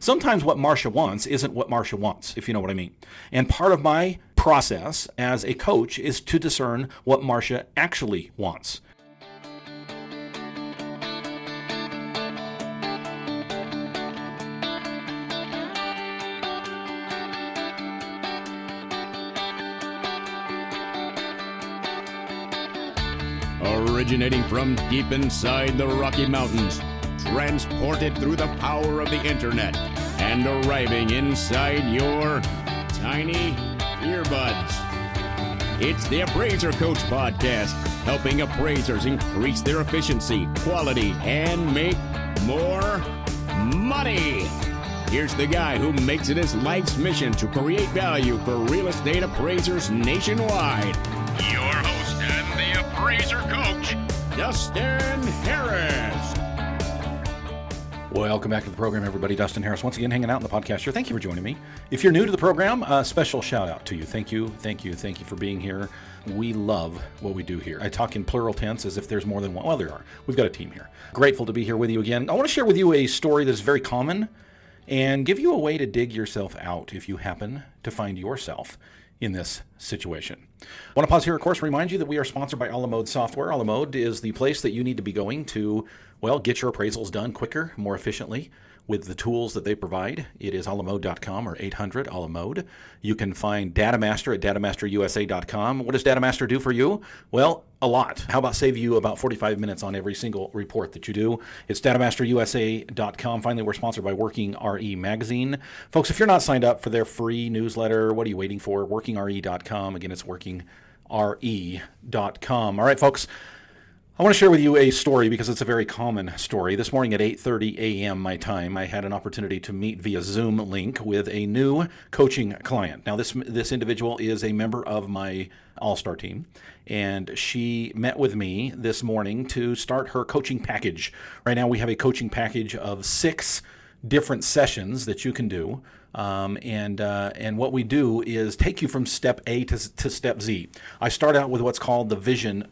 Sometimes what Marcia wants isn't what Marcia wants, if you know what I mean. And part of my process as a coach is to discern what Marcia actually wants. Originating from deep inside the Rocky Mountains, transported through the power of the internet, and arriving inside your tiny earbuds. It's the Appraiser Coach Podcast, helping appraisers increase their efficiency, quality, and make more money. Here's the guy who makes it his life's mission to create value for real estate appraisers nationwide. Your host and the Appraiser Coach, Dustin Harris. Welcome back to the program, everybody. Dustin Harris once again hanging out in the podcast here. Thank you for joining me. If you're new to the program, a special shout out to you. Thank you for being here. We love what we do here. I talk in plural tense as if there's more than one. Well, there are. We've got a team here. Grateful to be here with you again. I want to share with you a story that's very common and give you a way to dig yourself out if you happen to find yourself in this situation. I want to pause here, of course, remind you that we are sponsored by Alamode Software. Alamode is the place that you need to be going to, well, get your appraisals done quicker, more efficiently with the tools that they provide. It is alamode.com or 800-ALAMODE. You can find Datamaster at datamasterusa.com. What does Datamaster do for you? Well, a lot. How about save you about 45 minutes on every single report that you do? It's datamasterusa.com. Finally, we're sponsored by Working RE Magazine. Folks, if you're not signed up for their free newsletter, what are you waiting for? WorkingRE.com. Again, it's WorkingRE.com. All right, folks. I want to share with you a story because it's a very common story. This morning at 8:30 a.m. my time, I had an opportunity to meet via Zoom link with a new coaching client. Now, this individual is a member of my All-Star team, and she met with me this morning to start her coaching package. Right now, we have a coaching package of 6 different sessions that you can do. And what we do is take you from step A to step Z. I start out with what's called the vision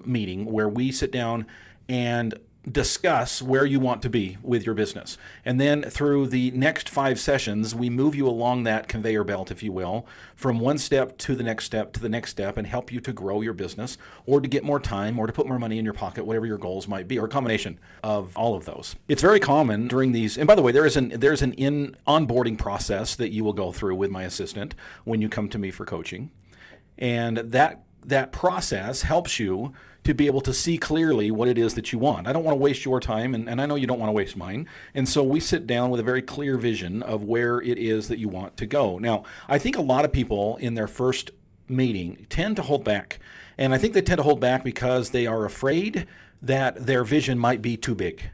meeting, where we sit down and discuss where you want to be with your business. And then through the next 5 sessions, we move you along that conveyor belt, if you will, from one step to the next step to the next step, and help you to grow your business or to get more time or to put more money in your pocket, whatever your goals might be, or a combination of all of those. It's very common during these, and by the way, there's an onboarding process that you will go through with my assistant when you come to me for coaching. And that process helps you to be able to see clearly what it is that you want. I don't want to waste your time, and I know you don't want to waste mine. And so we sit down with a very clear vision of where it is that you want to go. Now, I think a lot of people in their first meeting tend to hold back. And I think they tend to hold back because they are afraid that their vision might be too big.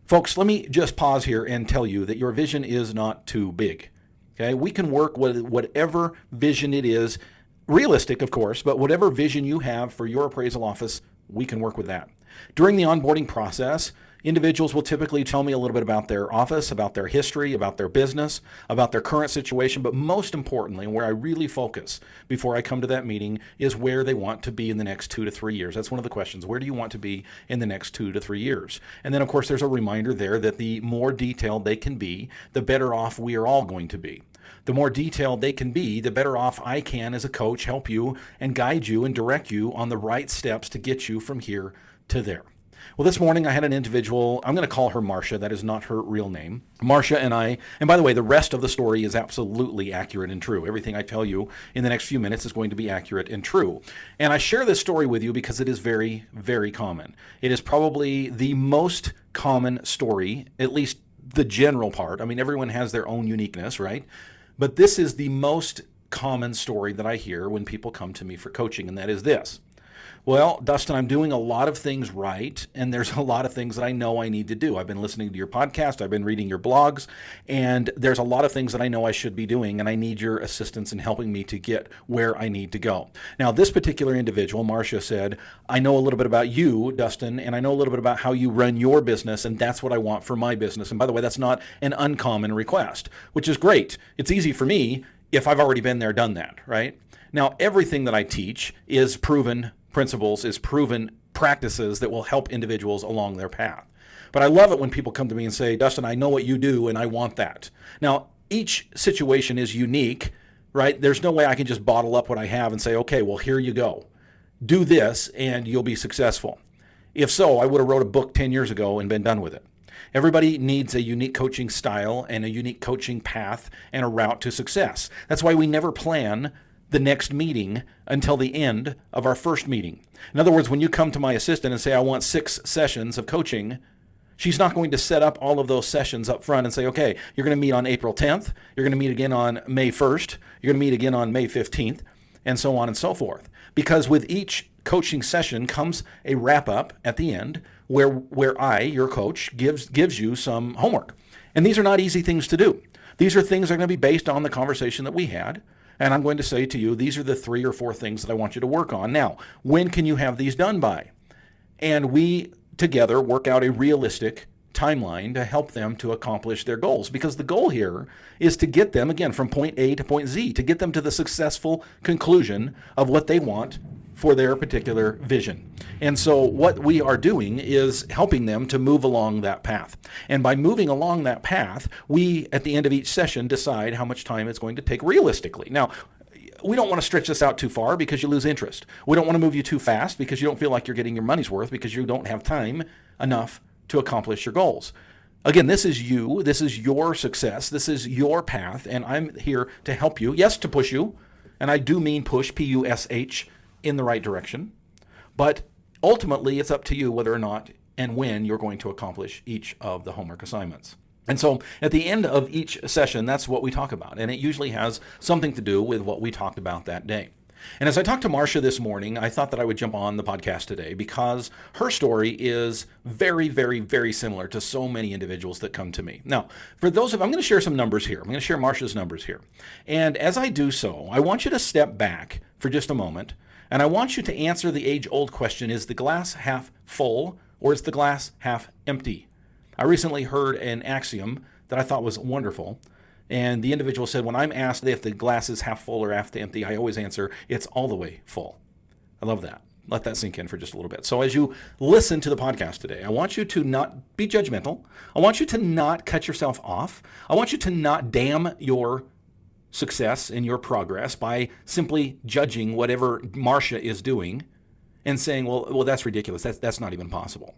Folks, let me just pause here and tell you that your vision is not too big. Okay? We can work with whatever vision it is. Realistic, of course, but whatever vision you have for your appraisal office, we can work with that. During the onboarding process, individuals will typically tell me a little bit about their office, about their history, about their business, about their current situation, but most importantly, where I really focus before I come to that meeting is where they want to be in the next 2 to 3 years. That's one of the questions. Where do you want to be in the next 2 to 3 years? And then, of course, there's a reminder there that the more detailed they can be, the better off we are all going to be. The more detailed they can be, the better off I can, as a coach, help you and guide you and direct you on the right steps to get you from here to there. Well, this morning I had an individual, I'm going to call her Marcia. That is not her real name. Marcia and I, and by the way, the rest of the story is absolutely accurate and true. Everything I tell you in the next few minutes is going to be accurate and true. And I share this story with you because it is very, very common. It is probably the most common story, at least the general part. I mean, everyone has their own uniqueness, right? But this is the most common story that I hear when people come to me for coaching, and that is this. Well, Dustin, I'm doing a lot of things right, and there's a lot of things that I know I need to do. I've been listening to your podcast, I've been reading your blogs, and there's a lot of things that I know I should be doing, and I need your assistance in helping me to get where I need to go. Now, this particular individual, Marcia, said, I know a little bit about you, Dustin, and I know a little bit about how you run your business, and that's what I want for my business. And by the way, that's not an uncommon request, which is great. It's easy for me if I've already been there, done that, right? Now, everything that I teach is proven principles, is proven practices that will help individuals along their path. But I love it when people come to me and say, Dustin, I know what you do and I want that. Now, each situation is unique, right? There's no way I can just bottle up what I have and say, okay, well, here you go. Do this and you'll be successful. If so, I would have wrote a book 10 years ago and been done with it. Everybody needs a unique coaching style and a unique coaching path and a route to success. That's why we never plan the next meeting until the end of our first meeting. In other words, when you come to my assistant and say, I want 6 sessions of coaching, she's not going to set up all of those sessions up front and say, okay, you're going to meet on April 10th, you're going to meet again on May 1st, you're going to meet again on May 15th, and so on and so forth. Because with each coaching session comes a wrap-up at the end where I, your coach, gives you some homework. And these are not easy things to do. These are things that are going to be based on the conversation that we had. And I'm going to say to you, these are the 3 or 4 things that I want you to work on. Now, when can you have these done by? And we together work out a realistic timeline to help them to accomplish their goals. Because the goal here is to get them, again, from point A to point Z, to get them to the successful conclusion of what they want for their particular vision. And so what we are doing is helping them to move along that path. And by moving along that path, we, at the end of each session, decide how much time it's going to take realistically. Now, we don't want to stretch this out too far because you lose interest. We don't want to move you too fast because you don't feel like you're getting your money's worth because you don't have time enough to accomplish your goals. Again, this is you. This is your success. This is your path. And I'm here to help you. Yes, to push you. And I do mean push, P-U-S-H, in the right direction. But ultimately, it's up to you whether or not and when you're going to accomplish each of the homework assignments. And so at the end of each session, that's what we talk about. And it usually has something to do with what we talked about that day. And as I talked to Marcia this morning, I thought that I would jump on the podcast today because her story is very, very, very similar to so many individuals that come to me. Now, I'm going to share some numbers here. I'm going to share Marcia's numbers here. And as I do so, I want you to step back for just a moment. And I want you to answer the age-old question, is the glass half full or is the glass half empty? I recently heard an axiom that I thought was wonderful. And the individual said, when I'm asked if the glass is half full or half empty, I always answer, it's all the way full. I love that. Let that sink in for just a little bit. So as you listen to the podcast today, I want you to not be judgmental. I want you to not cut yourself off. I want you to not damn your success and your progress by simply judging whatever Marcia is doing and saying, well, that's ridiculous. That's not even possible.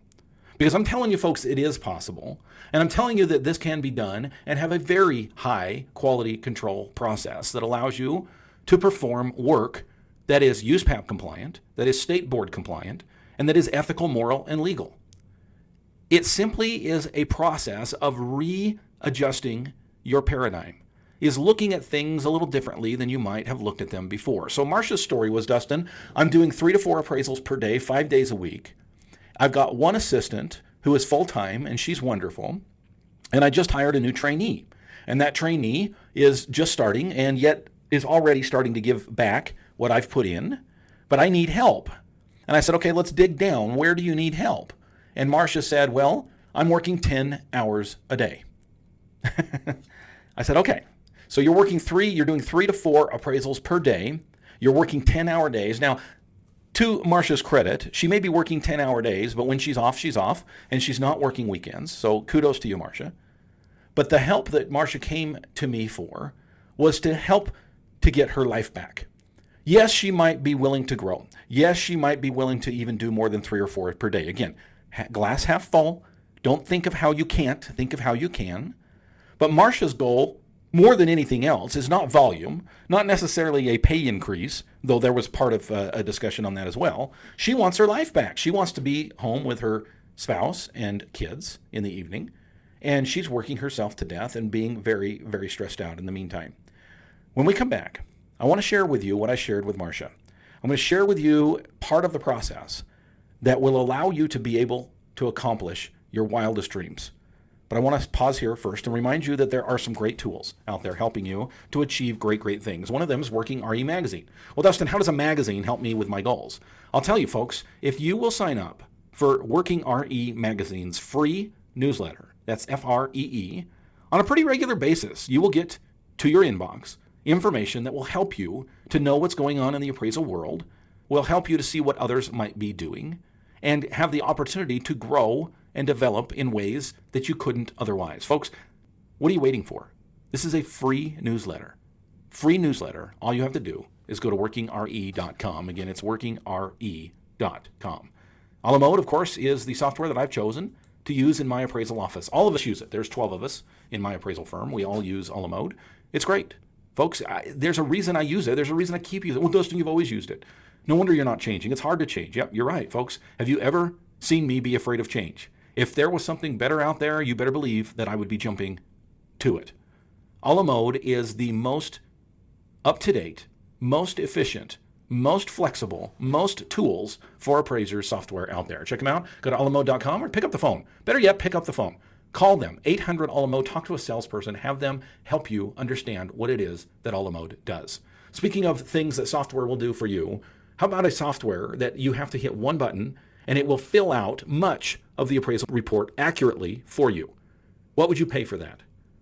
Because I'm telling you, folks, it is possible. And I'm telling you that this can be done and have a very high quality control process that allows you to perform work that is USPAP compliant, that is state board compliant, and that is ethical, moral, and legal. It simply is a process of readjusting your paradigm, is looking at things a little differently than you might have looked at them before. So Marcia's story was, Dustin, I'm doing 3 to 4 appraisals per day, 5 days a week. I've got one assistant who is full-time, and she's wonderful. And I just hired a new trainee. And that trainee is just starting and yet is already starting to give back what I've put in. But I need help. And I said, okay, let's dig down. Where do you need help? And Marcia said, well, I'm working 10 hours a day. I said, okay. So you're doing 3 to 4 appraisals per day. You're working 10-hour days. Now, to Marcia's credit, she may be working 10-hour days, but when she's off, and she's not working weekends. So kudos to you, Marcia. But the help that Marcia came to me for was to help to get her life back. Yes, she might be willing to grow. Yes, she might be willing to even do more than 3 or 4 per day. Again, glass half full. Don't think of how you can't. Think of how you can. But Marcia's goal, more than anything else, is not volume, not necessarily a pay increase, though there was part of a discussion on that as well. She wants her life back. She wants to be home with her spouse and kids in the evening, and she's working herself to death and being very, very stressed out in the meantime. When we come back, I want to share with you what I shared with Marcia. I'm going to share with you part of the process that will allow you to be able to accomplish your wildest dreams. But I want to pause here first and remind you that there are some great tools out there helping you to achieve great, great things. One of them is Working RE Magazine. Well, Dustin, how does a magazine help me with my goals? I'll tell you, folks, if you will sign up for Working RE Magazine's free newsletter, that's FREE, on a pretty regular basis, you will get to your inbox information that will help you to know what's going on in the appraisal world, will help you to see what others might be doing, and have the opportunity to grow and develop in ways that you couldn't otherwise. Folks, what are you waiting for? This is a free newsletter. Free newsletter. All you have to do is go to workingre.com. Again, it's workingre.com. A la Mode, of course, is the software that I've chosen to use in my appraisal office. All of us use it. There's 12 of us in my appraisal firm. We all use A la Mode. It's great. Folks, there's a reason I use it. There's a reason I keep using it. Well, Dustin, you've always used it. No wonder you're not changing. It's hard to change. Yep, you're right, folks. Have you ever seen me be afraid of change? If there was something better out there, you better believe that I would be jumping to it. A la Mode is the most up-to-date, most efficient, most flexible, most tools for appraisers software out there. Check them out. Go to alamode.com or pick up the phone. Better yet, pick up the phone. Call them, 800 A la Mode. Talk to a salesperson. Have them help you understand what it is that A la Mode does. Speaking of things that software will do for you, how about a software that you have to hit one button and it will fill out much of the appraisal report accurately for you? What would you pay for that?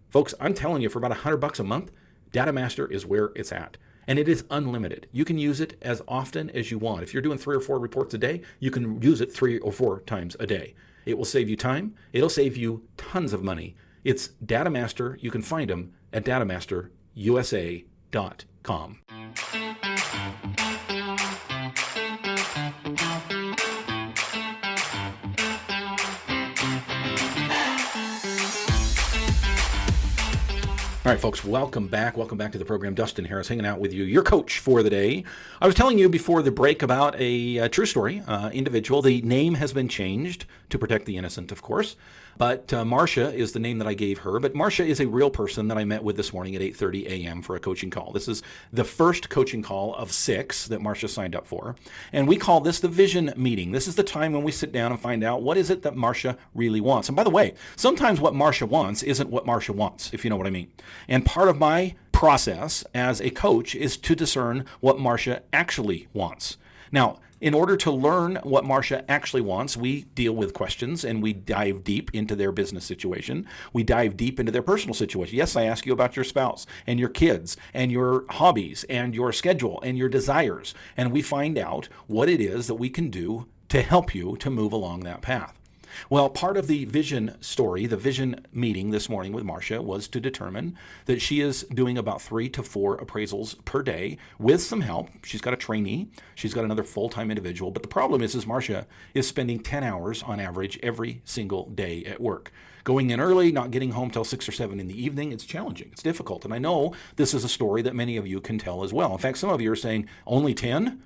Folks, I'm telling you, for about $100 a month, Data Master is where it's at. And it is unlimited. You can use it as often as you want. If you're doing 3 or 4 reports a day, you can use it 3 or 4 times a day. It will save you time. It'll save you tons of money. It's Data Master. You can find them at datamasterusa.com. All right, folks, welcome back. Welcome back to the program. Dustin Harris hanging out with you, your coach for the day. I was telling you before the break about a true story individual. The name has been changed to protect the innocent, of course. But Marcia is the name that I gave her. But Marcia is a real person that I met with this morning at 8:30 a.m. for a coaching call. This is the first coaching call of 6 that Marcia signed up for. And we call this the vision meeting. This is the time when we sit down and find out what is it that Marcia really wants. And by the way, sometimes what Marcia wants isn't what Marcia wants, if you know what I mean. And part of my process as a coach is to discern what Marcia actually wants. Now, in order to learn what Marcia actually wants, we deal with questions and we dive deep into their business situation. We dive deep into their personal situation. Yes, I ask you about your spouse and your kids and your hobbies and your schedule and your desires. And we find out what it is that we can do to help you to move along that path. Well, part of the vision story, the vision meeting this morning with Marcia, was to determine that she is doing about 3 to 4 appraisals per day with some help. She's got a trainee. She's got another full-time individual. But the problem is Marcia is spending 10 hours on average every single day at work. Going in early, not getting home till 6 or 7 in the evening, it's challenging. It's difficult. And I know this is a story that many of you can tell as well. In fact, some of you are saying, only 10?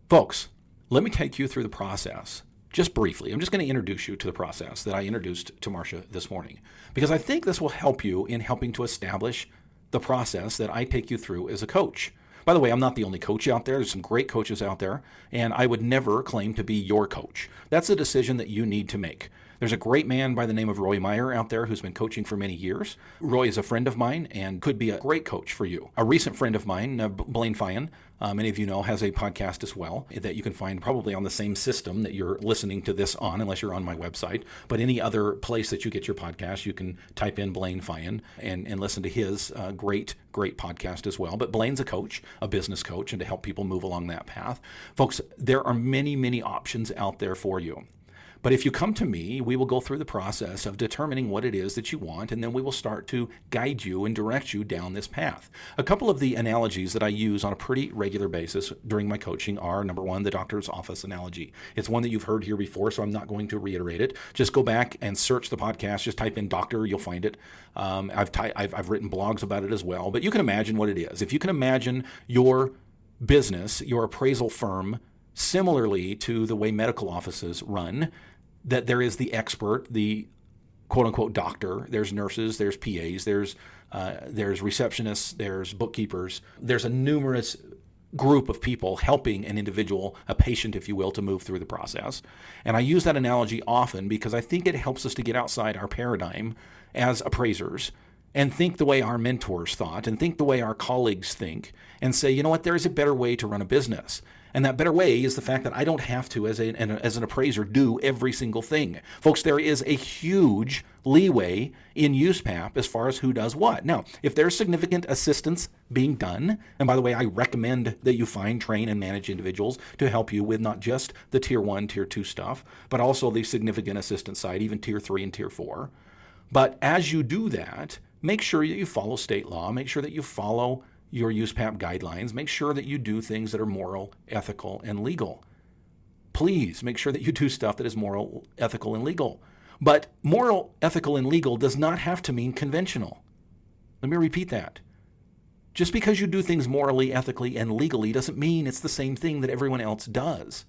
Folks, let me take you through the process. Just briefly, I'm just going to introduce you to the process that I introduced to Marcia this morning, because I think this will help you in helping to establish the process that I take you through as a coach. By the way, I'm not the only coach out there. There's some great coaches out there, and I would never claim to be your coach. That's a decision that you need to make. There's a great man by the name of Roy Meyer out there who's been coaching for many years. Roy is a friend of mine and could be a great coach for you. A recent friend of mine, Blaine Fyan, many of you know, has a podcast as well that you can find probably on the same system that you're listening to this on, unless you're on my website. But any other place that you get your podcast, you can type in Blaine Fyan and listen to his great podcast as well. But Blaine's a coach, a business coach, and to help people move along that path. Folks, there are many, many options out there for you. But if you come to me, we will go through the process of determining what it is that you want, and then we will start to guide you and direct you down this path. A couple of the analogies that I use on a pretty regular basis during my coaching are, number one, the doctor's office analogy. It's one that you've heard here before, so I'm not going to reiterate it. Just go back and search the podcast. Just type in doctor, you'll find it. I've written blogs about it as well, but you can imagine what it is. If you can imagine your business, your appraisal firm, similarly to the way medical offices run, that there is the expert, the quote-unquote doctor, there's nurses, there's PAs, there's receptionists, there's bookkeepers. There's a numerous group of people helping an individual, a patient, if you will, to move through the process. And I use that analogy often because I think it helps us to get outside our paradigm as appraisers and think the way our mentors thought and think the way our colleagues think and say, you know what, there is a better way to run a business. And that better way is the fact that I don't have to, as an appraiser, do every single thing. Folks, there is a huge leeway in USPAP as far as who does what. Now, if there's significant assistance being done, and by the way, I recommend that you find, train, and manage individuals to help you with not just the Tier 1, Tier 2 stuff, but also the significant assistance side, even Tier 3 and Tier 4. But as you do that, make sure that you follow state law, make sure that you follow your USPAP guidelines, make sure that you do things that are moral, ethical, and legal. Please make sure that you do stuff that is moral, ethical, and legal. But moral, ethical, and legal does not have to mean conventional. Let me repeat that. Just because you do things morally, ethically, and legally doesn't mean it's the same thing that everyone else does.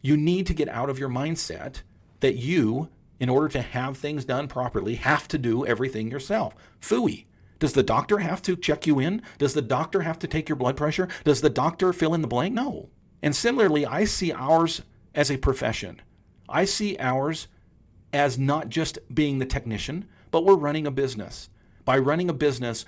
You need to get out of your mindset that you, in order to have things done properly, have to do everything yourself. Phooey. Does the doctor have to check you in? Does the doctor have to take your blood pressure? Does the doctor fill in the blank? No. And similarly, I see ours as a profession. I see ours as not just being the technician, but we're running a business. By running a business,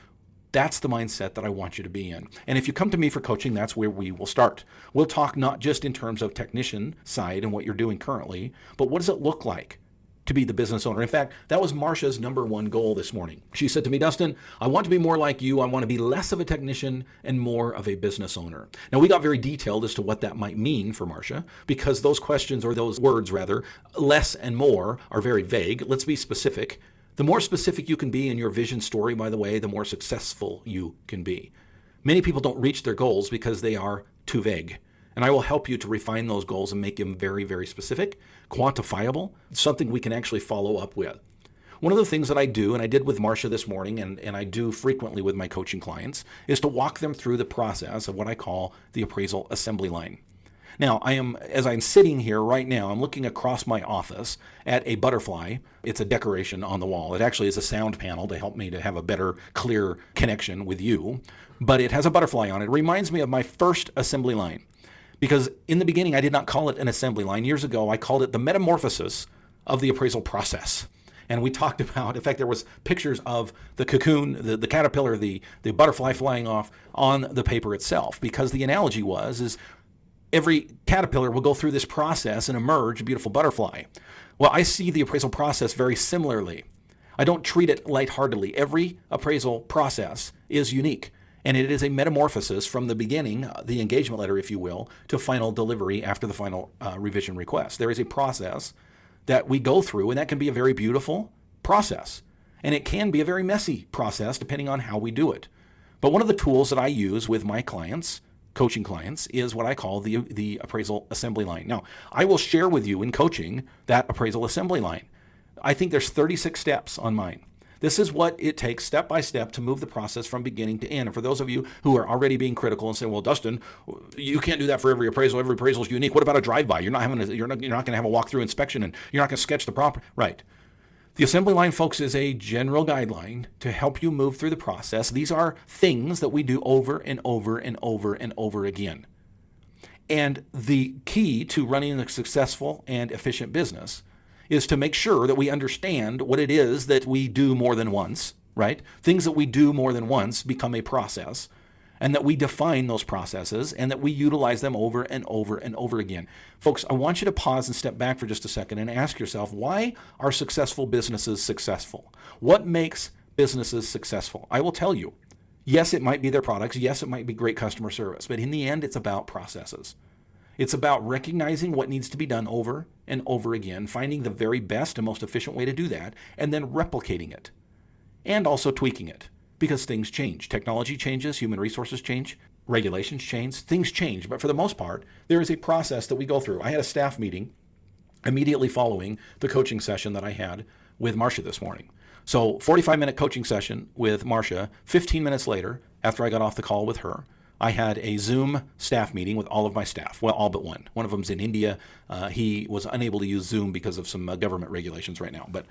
that's the mindset that I want you to be in. And if you come to me for coaching, that's where we will start. We'll talk not just in terms of technician side and what you're doing currently, but what does it look like to be the business owner. In fact, that was Marsha's number one goal this morning. She said to me, Dustin, I want to be more like you. I want to be less of a technician and more of a business owner. Now, we got very detailed as to what that might mean for Marsha, because those questions, or those words rather, less and more, are very vague. Let's be specific. The more specific you can be in your vision story, by the way, the more successful you can be. Many people don't reach their goals because they are too vague. And I will help you to refine those goals and make them very, very specific, quantifiable, something we can actually follow up with. One of the things that I do, and I did with Marsha this morning, and I do frequently with my coaching clients, is to walk them through the process of what I call the appraisal assembly line. Now, as I'm sitting here right now, I'm looking across my office at a butterfly. It's a decoration on the wall. It actually is a sound panel to help me to have a better, clear connection with you. But it has a butterfly on it. It reminds me of my first assembly line. Because in the beginning, I did not call it an assembly line. Years ago, I called it the metamorphosis of the appraisal process. And we talked about, in fact, there was pictures of the cocoon, the caterpillar, the butterfly flying off on the paper itself. Because the analogy is every caterpillar will go through this process and emerge a beautiful butterfly. Well, I see the appraisal process very similarly. I don't treat it lightheartedly. Every appraisal process is unique. And it is a metamorphosis from the beginning, the engagement letter, if you will, to final delivery after the final revision request. There is a process that we go through, and that can be a very beautiful process. And it can be a very messy process, depending on how we do it. But one of the tools that I use with my clients, coaching clients, is what I call the appraisal assembly line. Now, I will share with you in coaching that appraisal assembly line. I think there's 36 steps on mine. This is what it takes step by step to move the process from beginning to end. And for those of you who are already being critical and saying, well, Dustin, you can't do that for every appraisal. Every appraisal is unique. What about a drive-by? You're not going to have a walkthrough inspection, and you're not going to sketch the property. Right. The assembly line, folks, is a general guideline to help you move through the process. These are things that we do over and over and over and over again. And the key to running a successful and efficient business is to make sure that we understand what it is that we do more than once, right? Things that we do more than once become a process, and that we define those processes and that we utilize them over and over and over again. Folks, I want you to pause and step back for just a second and ask yourself, why are successful businesses successful? What makes businesses successful? I will tell you. Yes, it might be their products. Yes, it might be great customer service. But in the end, it's about processes. It's about recognizing what needs to be done over and over again, finding the very best and most efficient way to do that, and then replicating it. And also tweaking it, because things change. Technology changes, human resources change, regulations change, things change. But for the most part, there is a process that we go through. I had a staff meeting immediately following the coaching session that I had with Marsha this morning. So 45-minute coaching session with Marsha. 15 minutes later, after I got off the call with her, I had a Zoom staff meeting with all of my staff. Well, all but one. One of them's in India. He was unable to use Zoom because of some government regulations right now. But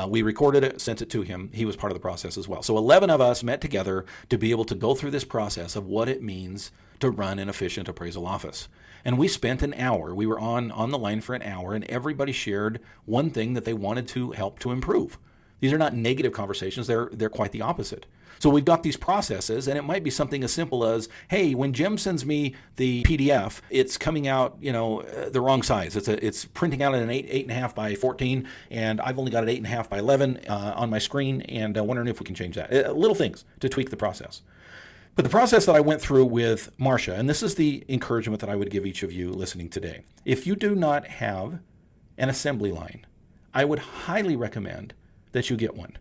we recorded it, sent it to him. He was part of the process as well. So 11 of us met together to be able to go through this process of what it means to run an efficient appraisal office. And we spent an hour. We were on the line for an hour, and everybody shared one thing that they wanted to help to improve. These are not negative conversations. They're quite the opposite. So we've got these processes, and it might be something as simple as, hey, when Jim sends me the PDF, it's coming out, the wrong size. It's printing out at an 8.5 by 14, and I've only got it 8.5 by 11 on my screen, and wondering if we can change that. Little things to tweak the process. But the process that I went through with Marcia, and this is the encouragement that I would give each of you listening today. If you do not have an assembly line, I would highly recommend that you get one.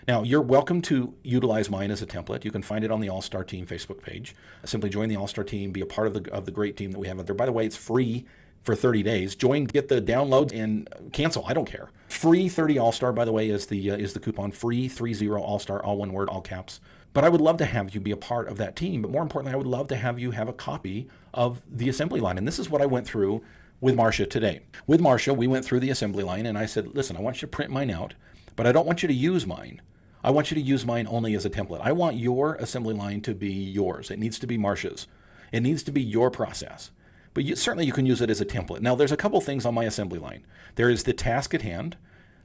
Now, you're welcome to utilize mine as a template. You can find it on the All-Star Team Facebook page. Simply join the All-Star Team, be a part of the great team that we have out there. By the way, it's free for 30 days. Join, get the download, and cancel. I don't care. Free 30 All-Star, by the way, is the coupon. Free 30 All-Star, all one word, all caps. But I would love to have you be a part of that team. But more importantly, I would love to have you have a copy of the assembly line. And this is what I went through with Marcia today. With Marcia, we went through the assembly line, and I said, listen, I want you to print mine out, but I don't want you to use mine. I want you to use mine only as a template. I want your assembly line to be yours. It needs to be Marcia's. It needs to be your process. But certainly you can use it as a template. Now, there's a couple things on my assembly line. There is the task at hand.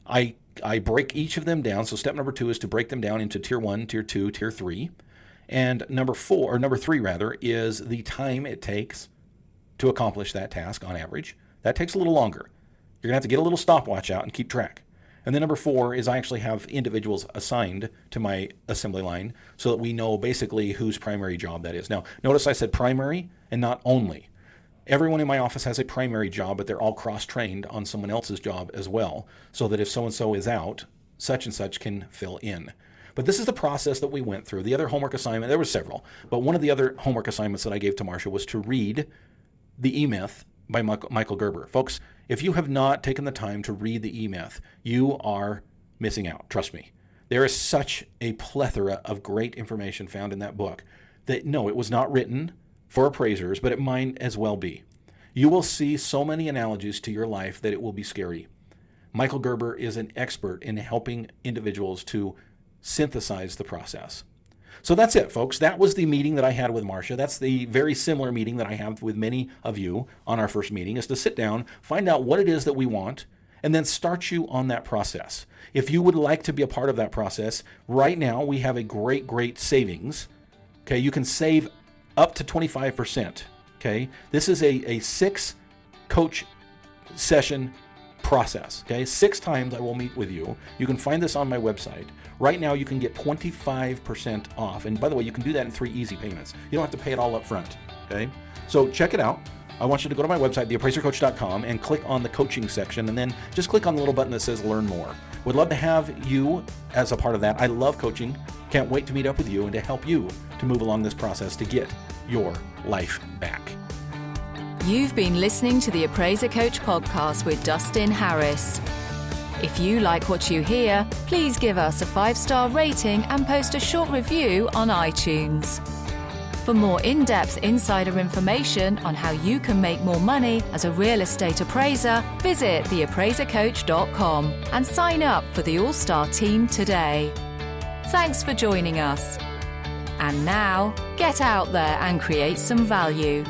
I break each of them down. So step number 2 is to break them down into tier 1, tier 2, tier 3. And number 3 is the time it takes to accomplish that task on average. That takes a little longer. You're going to have to get a little stopwatch out and keep track. And then number 4 is I actually have individuals assigned to my assembly line so that we know basically whose primary job that is. Now, notice I said primary and not only. Everyone in my office has a primary job, but they're all cross-trained on someone else's job as well, so that if so-and-so is out, such and such can fill in. But this is the process that we went through. The other homework assignment, there were several, but one of the other homework assignments that I gave to Marcia was to read the E-Myth by Michael Gerber. Folks, if you have not taken the time to read the E-Myth, you are missing out. Trust me. There is such a plethora of great information found in that book that, no, it was not written for appraisers, but it might as well be. You will see so many analogies to your life that it will be scary. Michael Gerber is an expert in helping individuals to synthesize the process. So that's it, folks. That was the meeting that I had with Marcia. That's the very similar meeting that I have with many of you on our first meeting, is to sit down, find out what it is that we want, and then start you on that process. If you would like to be a part of that process, right now we have a great savings. Okay, you can save up to 25%. Okay, this is a 6-coach session process. Okay, 6 times I will meet with you. You can find this on my website. Right now you can get 25% off. And by the way, you can do that in 3 easy payments. You don't have to pay it all up front. Okay, so check it out. I want you to go to my website, theappraisercoach.com, and click on the coaching section, and then just click on the little button that says learn more. Would love to have you as a part of that. I love coaching. Can't wait to meet up with you and to help you to move along this process to get your life back. You've been listening to the Appraiser Coach podcast with Dustin Harris. If you like what you hear, please give us a 5-star rating and post a short review on iTunes. For more in-depth insider information on how you can make more money as a real estate appraiser, visit theappraisercoach.com and sign up for the All-Star Team today. Thanks for joining us. And now, get out there and create some value.